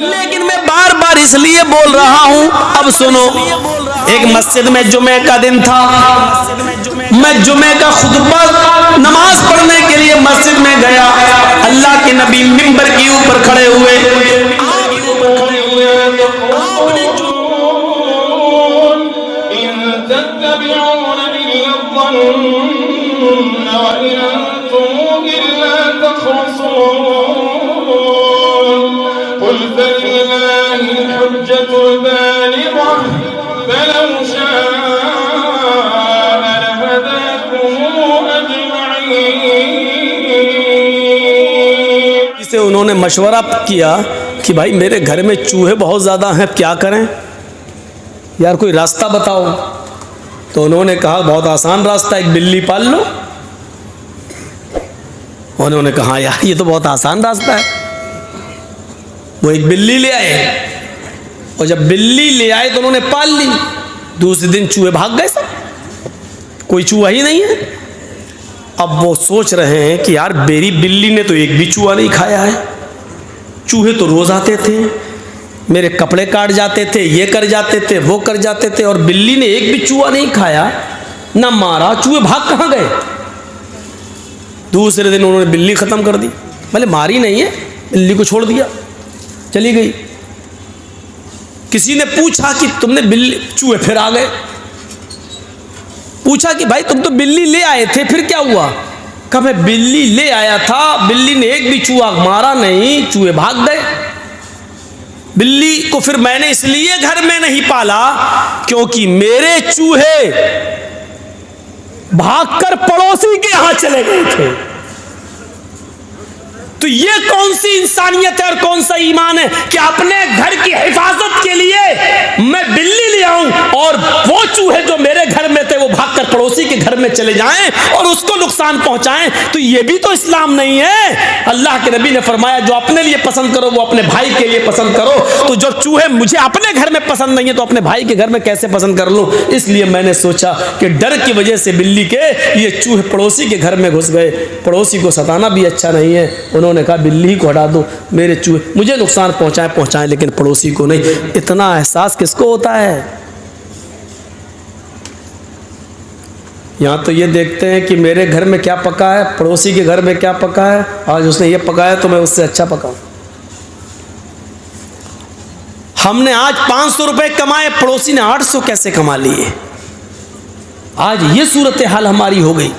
लेकिन मैं बार बार इसलिए बोल रहा हूं, अब सुनो। एक मस्जिद में जुमे का दिन था, मैं जुमे का खुतबा नमाज पढ़ने के लिए मस्जिद में गया। अल्लाह के नबी मिंबर के ऊपर खड़े हुए, इसे उन्होंने मशवरा किया कि भाई मेरे घर में चूहे बहुत ज़्यादा हैं, क्या करें यार, कोई रास्ता बताओ। तो उन्होंने कहा बहुत आसान रास्ता, एक बिल्ली पाल लो। उन्होंने कहा यार ये तो बहुत आसान रास्ता है। वो एक बिल्ली ले आए, और जब बिल्ली ले आए तो उन्होंने पाल ली। दूसरे दिन चूहे भाग गए, सब कोई चूहा ही नहीं है। अब वो सोच रहे हैं कि यार मेरी बिल्ली ने तो एक भी चूहा नहीं खाया है, चूहे तो रोज आते थे, मेरे कपड़े काट जाते थे, ये कर जाते थे, वो कर जाते थे, और बिल्ली ने एक भी चूहा नहीं खाया, ना मारा, चूहे भाग कहाँ गए। दूसरे दिन उन्होंने बिल्ली ख़त्म कर दी, भले मारी नहीं है, बिल्ली को छोड़ दिया, चली गई। किसी ने पूछा कि तुमने बिल्ली, चूहे फिर आ गए। पूछा कि भाई तुम तो बिल्ली ले आए थे, फिर क्या हुआ। कहा मैं बिल्ली ले आया था, बिल्ली ने एक भी चूहा मारा नहीं, चूहे भाग गए। बिल्ली को फिर मैंने इसलिए घर में नहीं पाला क्योंकि मेरे चूहे भागकर पड़ोसी के यहां चले गए थे। तो ये कौन सी इंसानियत है और कौन सा ईमान है कि अपने घर की हिफाजत के लिए मैं बिल्ली ले आऊं और वो चूहे जो मेरे घर में थे वो भागकर पड़ोसी के घर में चले जाएं और उसको नुकसान पहुंचाएं। तो ये भी तो इस्लाम नहीं है। अल्लाह के नबी ने फरमाया जो अपने लिए पसंद करो वो अपने भाई के लिए पसंद करो। तो जो चूहे मुझे अपने घर में पसंद नहीं है तो अपने भाई के घर में कैसे पसंद कर लूं। इसलिए मैंने सोचा कि डर की वजह से बिल्ली के ये चूहे पड़ोसी के घर में घुस गए। पड़ोसी को सताना भी अच्छा नहीं है। उन्होंने कहा बिल्ली ही को हटा दो, मेरे चूहे मुझे नुकसान पहुंचाएं लेकिन पड़ोसी को नहीं। इतना एहसास किसको होता है। यहां तो ये देखते हैं कि मेरे घर में क्या पका है, पड़ोसी के घर में क्या पका है, आज उसने ये पकाया तो मैं उससे अच्छा पकाऊं। हमने आज 500 रुपए कमाए, पड़ोसी ने 800 कैसे कमा लिए। आज ये सूरत हाल हमारी हो गई।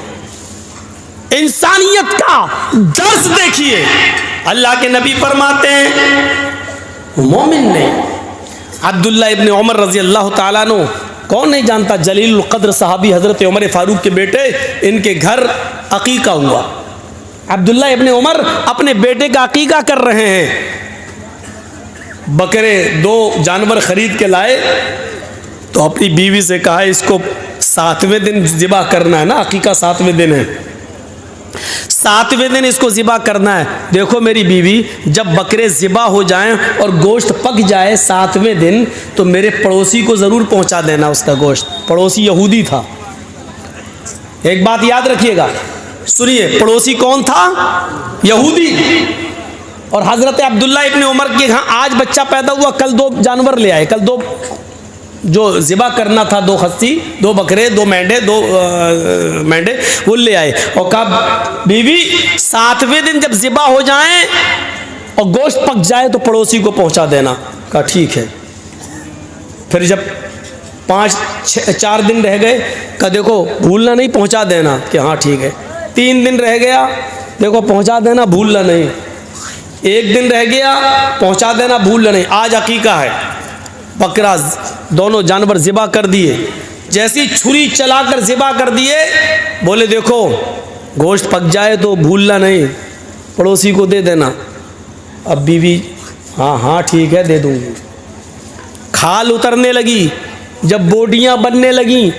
इंसानियत का दर्स देखिए। अल्लाह के नबी फरमाते हैं मोमिन ने अब्दुल्ला इब्न उमर रजी अल्लाह ताला अन्हु, कौन नहीं जानता, जलील कद्र सहाबी हजरत उमर फारूक के बेटे, इनके घर अकीका हुआ। अब्दुल्ला इब्न उमर अपने बेटे का अकीका कर रहे हैं। बकरे 2 जानवर खरीद के लाए तो अपनी बीवी से कहा इसको 7वें दिन ज़िबा करना है ना, अकीका 7वें दिन है, 7वें दिन इसको ज़िबा करना है। देखो मेरी बीवी, जब बकरे ज़िबा हो जाएं और गोश्त पक जाए 7वें दिन तो मेरे पड़ोसी को ज़रूर पहुंचा देना उसका गोश्त। पड़ोसी यहूदी था। एक बात याद रखिएगा, सुनिए, पड़ोसी कौन था? यहूदी। और हज़रत अब्दुल्ला इब्न उमर के यहाँ आज बच्चा पैदा हुआ, कल 2 जानवर ले आए, कल 2 जो ज़िबा करना था, 2 खस्सी, 2 बकरे, 2 मेंढे, 2 मेंढे वो ले आए और कहा बीवी 7वें दिन जब ज़िबा हो जाए और गोश्त पक जाए तो पड़ोसी को पहुंचा देना। कहा ठीक है। फिर जब 4 दिन रह गए, कहा देखो भूलना नहीं, पहुंचा देना। कि हाँ ठीक है। 3 दिन रह गया, देखो पहुंचा देना, भूलना नहीं। 1 दिन रह गया, पहुंचा देना, भूलना नहीं। आज अकीका है, बकरा दोनों जानवर ज़िबा कर दिए। जैसी छुरी चलाकर ज़िबा कर दिए, बोले देखो गोश्त पक जाए तो भूलना नहीं, पड़ोसी को दे देना। अब बीवी हाँ हाँ ठीक है दे दूँगी। खाल उतरने लगी, जब बोटियाँ बनने लगी,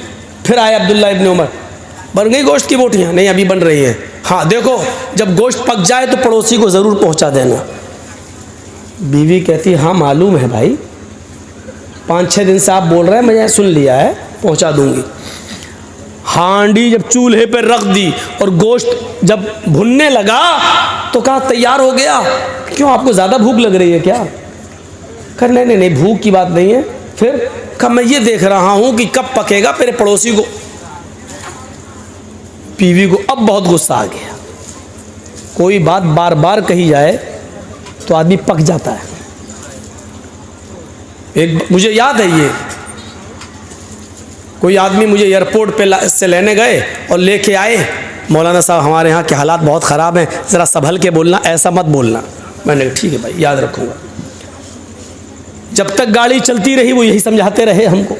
फिर आए अब्दुल्ला इब्न उमर, बन गई गोश्त की बोटियाँ? नहीं अभी बन रही हैं। हाँ देखो जब गोश्त पक जाए तो पड़ोसी को ज़रूर पहुँचा देना। बीवी कहती हाँ मालूम है भाई, 5-6 दिन से आप बोल रहे हैं, मैंने सुन लिया है, पहुंचा दूंगी। हांडी जब चूल्हे पर रख दी और गोश्त जब भुनने लगा तो कहा तैयार हो गया। क्यों, आपको ज़्यादा भूख लग रही है क्या? कहा नहीं नहीं, भूख की बात नहीं है। फिर कहा मैं ये देख रहा हूँ कि कब पकेगा। मेरे पड़ोसी को, बीवी को अब बहुत गुस्सा आ गया। कोई बात बार बार कही जाए तो आदमी पक जाता है। एक मुझे याद है, ये कोई आदमी मुझे एयरपोर्ट पे से लेने गए और लेके आए, मौलाना साहब हमारे यहाँ के हालात बहुत ख़राब हैं, ज़रा संभल के बोलना, ऐसा मत बोलना। मैंने कहा ठीक है भाई, याद रखूँगा। जब तक गाड़ी चलती रही वो यही समझाते रहे हमको।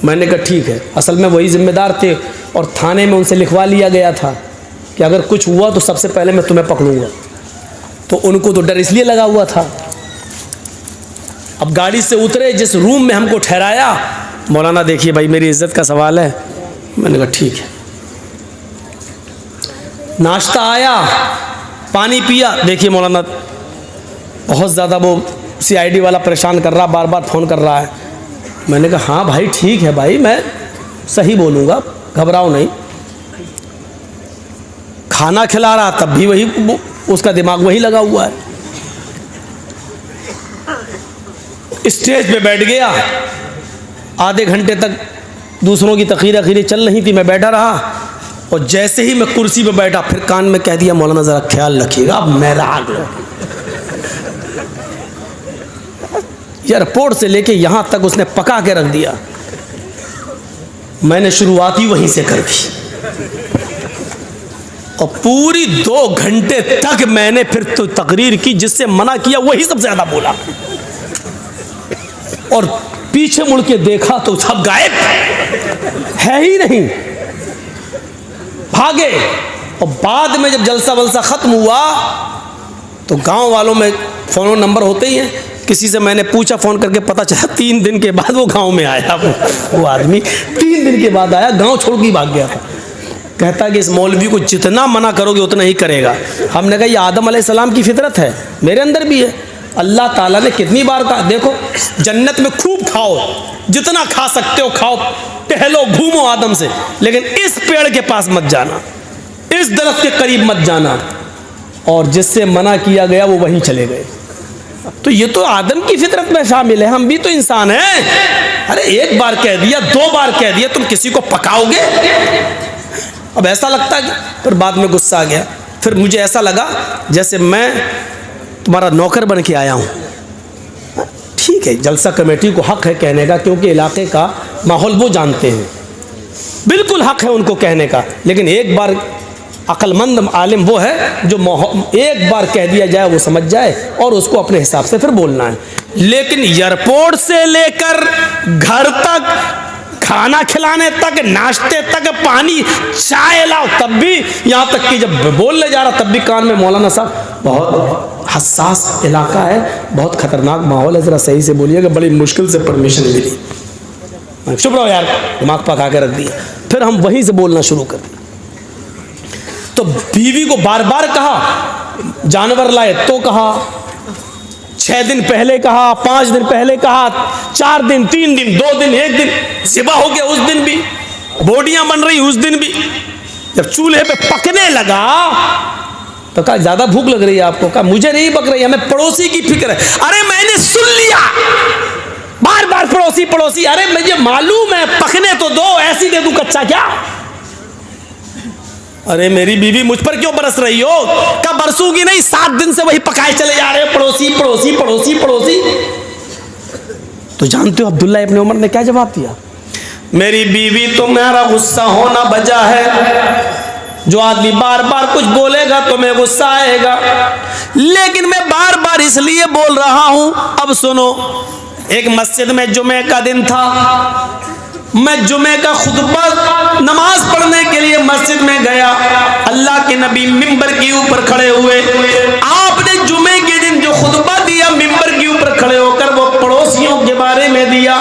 मैंने कहा ठीक है। असल में वही ज़िम्मेदार थे और थाने में उनसे लिखवा लिया गया था कि अगर कुछ हुआ तो सबसे पहले मैं तुम्हें पकड़ूंगा। तो उनको तो डर इसलिए लगा हुआ था। अब गाड़ी से उतरे, जिस रूम में हमको ठहराया, मौलाना देखिए भाई मेरी इज्जत का सवाल है। मैंने कहा ठीक है। नाश्ता आया, पानी पिया। देखिए मौलाना बहुत ज़्यादा वो CID वाला परेशान कर रहा, बार बार फ़ोन कर रहा है। मैंने कहा हाँ भाई ठीक है भाई, मैं सही बोलूँगा, घबराओ नहीं। खाना खिला रहा तब भी वही, उसका दिमाग वही लगा हुआ है। स्टेज पे बैठ गया, आधे घंटे तक दूसरों की तक़रीर अखीरी चल रही थी, मैं बैठा रहा। और जैसे ही मैं कुर्सी पे बैठा, फिर कान में कह दिया मौलाना ज़रा ख्याल रखिएगा, अब मेरा आ गया। एयरपोर्ट से लेके यहाँ तक उसने पका के रख दिया। मैंने शुरुआत ही वहीं से कर दी और पूरी 2 घंटे तक मैंने फिर तो तकरीर की, जिससे मना किया वही सबसे ज़्यादा बोला। और पीछे मुड़ के देखा तो सब गायब है ही नहीं, भागे। और बाद में जब जलसा वलसा ख़त्म हुआ तो गांव वालों में फ़ोन नंबर होते ही हैं, किसी से मैंने पूछा फ़ोन करके, पता चला 3 दिन के बाद वो गांव में आया। वो आदमी 3 दिन के बाद आया, गांव छोड़ के भाग गया था। कहता कि इस मौलवी को जितना मना करोगे उतना ही करेगा। हमने कहा ये आदम अलैहिस्सलाम की फितरत है, मेरे अंदर भी है। अल्लाह ताला ने कितनी बार कहा, देखो जन्नत में खूब खाओ, जितना खा सकते हो खाओ, टहलो घूमो आदम से, लेकिन इस पेड़ के पास मत जाना, इस दरख्त के करीब मत जाना। और जिससे मना किया गया वो वहीं चले गए। तो ये तो आदम की फितरत में शामिल है, हम भी तो इंसान हैं। अरे एक बार कह दिया, 2 बार कह दिया, तुम किसी को पकाओगे? अब ऐसा लगता है। फिर बाद में गुस्सा आ गया। फिर मुझे ऐसा लगा जैसे मैं तुम्हारा नौकर बन के आया हूँ। ठीक है, जलसा कमेटी को हक है कहने का, क्योंकि इलाके का माहौल वो जानते हैं, बिल्कुल हक है उनको कहने का। लेकिन एक बार अक्लमंद आलिम वो है जो एक बार कह दिया जाए वो समझ जाए और उसको अपने हिसाब से फिर बोलना है। लेकिन एयरपोर्ट से लेकर घर तक, खाना खिलाने तक, नाश्ते तक, पानी चाय लाओ, तब भी, यहाँ तक कि जब बोलने जा रहा तब भी कान में मौलाना साहब, बहुत हसास इलाका है, बहुत ख़तरनाक माहौल है, ज़रा सही से बोलिएगा, बड़ी मुश्किल से परमिशन मिली। चुप रहो यार, दिमाग पका के रख दिया। फिर हम वहीं से बोलना शुरू कर दिया। तो बीवी को बार बार कहा, जानवर लाए तो कहा, 6 दिन पहले कहा, 5 दिन पहले कहा, 4 दिन, 3 दिन, 2 दिन, 1 दिन, ज़िबा हो गया उस दिन भी, बोटियां बन रही उस दिन भी। जब चूल्हे पे पकने लगा तो कहा ज़्यादा भूख लग रही है आपको? कहा मुझे नहीं पक रही, हमें पड़ोसी की फिक्र है। अरे मैंने सुन लिया, बार बार पड़ोसी पड़ोसी। अरे मुझे मालूम है, पकने तो दो, ऐसी दे दूं कच्चा क्या? अरे मेरी बीवी मुझ पर क्यों बरस रही हो? कब बरसूंगी नहीं, 7 दिन से वही पकाए चले जा रहे हो, पड़ोसी पड़ोसी पड़ोसी पड़ोसी। तो जानते हो अब्दुल्ला इब्न उमर ने क्या जवाब दिया? मेरी बीवी तो मेरा गुस्सा होना बजा है। जो आदमी बार बार कुछ बोलेगा तो मैं गुस्सा आएगा, लेकिन मैं बार बार इसलिए बोल रहा हूं। अब सुनो, एक मस्जिद में जुमे का दिन था, मैं जुमे का खुतबा नमाज पढ़ने के लिए मस्जिद में गया। अल्लाह के नबी मिंबर के ऊपर खड़े हुए। आपने जुमे के दिन जो खुतबा दिया मिंबर के ऊपर खड़े होकर, वो पड़ोसियों के बारे में दिया।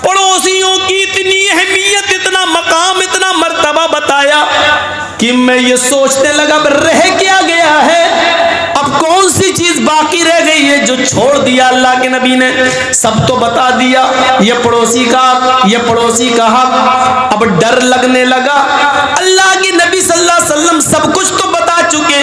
पड़ोसियों की इतनी अहमियत, इतना मकाम, इतना मर्तबा बताया कि मैं ये सोचने लगा रह क्या गया है, अब कौन सी चीज बाकी रह गई ये जो छोड़ दिया अल्लाह के नबी ने, सब तो बता दिया, ये पड़ोसी का हक। अब डर लगने लगा, अल्लाह के नबी सल्लल्लाहु अलैहि वसल्लम सब कुछ तो बता चुके,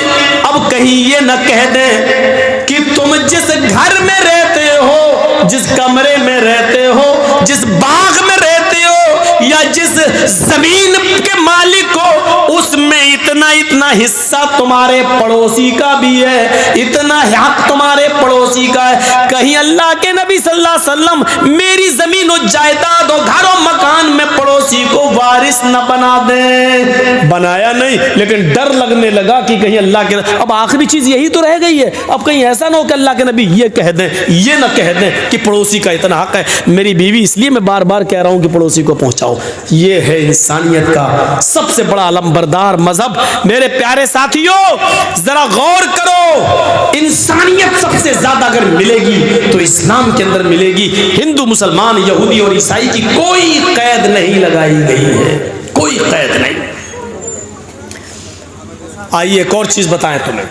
अब कहीं ये न कह दें कि तुम जिस घर में रहते हो, जिस कमरे में रहते हो, जिस बाग में रहते हो, या जिस जमीन के मालिक हो, उसमें इतना हिस्सा तुम्हारे पड़ोसी का भी है, इतना हक तुम्हारे पड़ोसी का है। कहीं अल्लाह के नबी सल्लल्लाहु अलैहि वसल्लम मेरी जमीन और जायदाद और घर और मकान में पड़ोसी को वारिस न बना दे। बनाया नहीं, लेकिन डर लगने लगा कि कहीं अल्लाह के, अब आखिरी चीज यही तो रह गई है, अब कहीं ऐसा ना हो कि अल्लाह के नबी ये कह दें, ये ना कह दें कि पड़ोसी का इतना हक है। मेरी बीवी, इसलिए मैं बार बार कह रहा हूं कि पड़ोसी को पहुंचाओ। ये है इंसानियत का सबसे बड़ा अलंबरदार मजहब। मेरे प्यारे साथियों, जरा गौर करो, इंसानियत सबसे ज्यादा अगर मिलेगी तो इस्लाम के अंदर मिलेगी। हिंदू, मुसलमान, यहूदी और ईसाई की कोई कैद नहीं लगाई गई है, कोई कैद नहीं। आइए एक और चीज बताएं तुम्हें।